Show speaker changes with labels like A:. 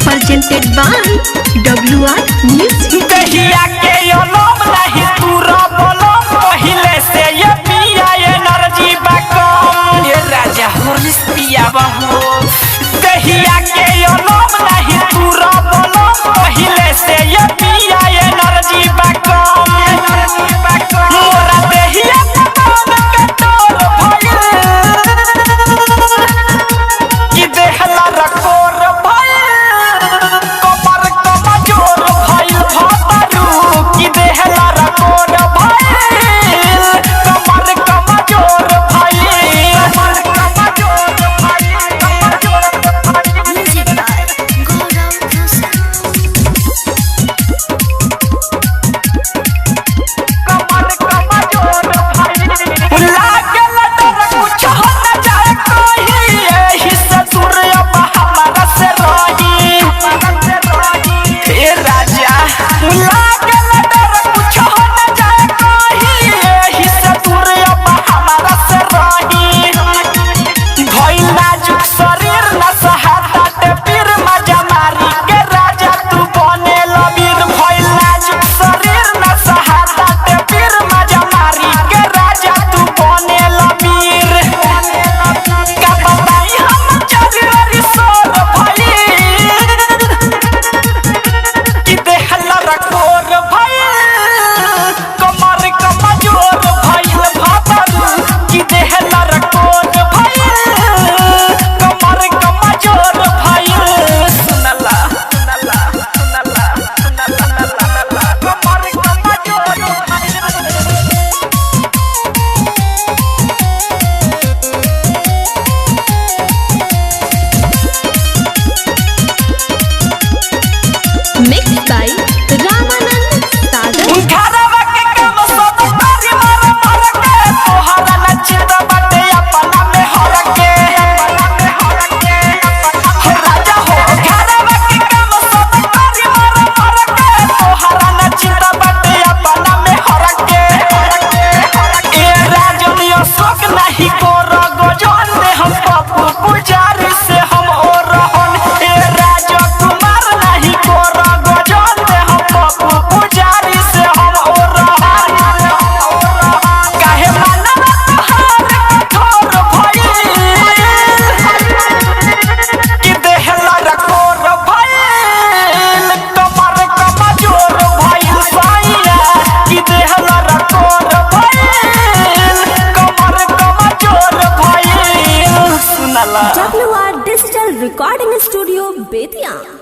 A: presented by WR Music।
B: दहिया के योलोम नहीं तूरा बोलो पहिले से ये पिया एनर्जी बकम ये राजा होलिस पिया बहो। दहिया के योलोम नहीं तूरा बोलो पहिले से ये पिया एनर्जी बकम मोरा दहिया मन के तोर भइल कि देहला रकोर
A: mixed by Ramanand Sagar। WR Digital Recording Studio, Bethiya।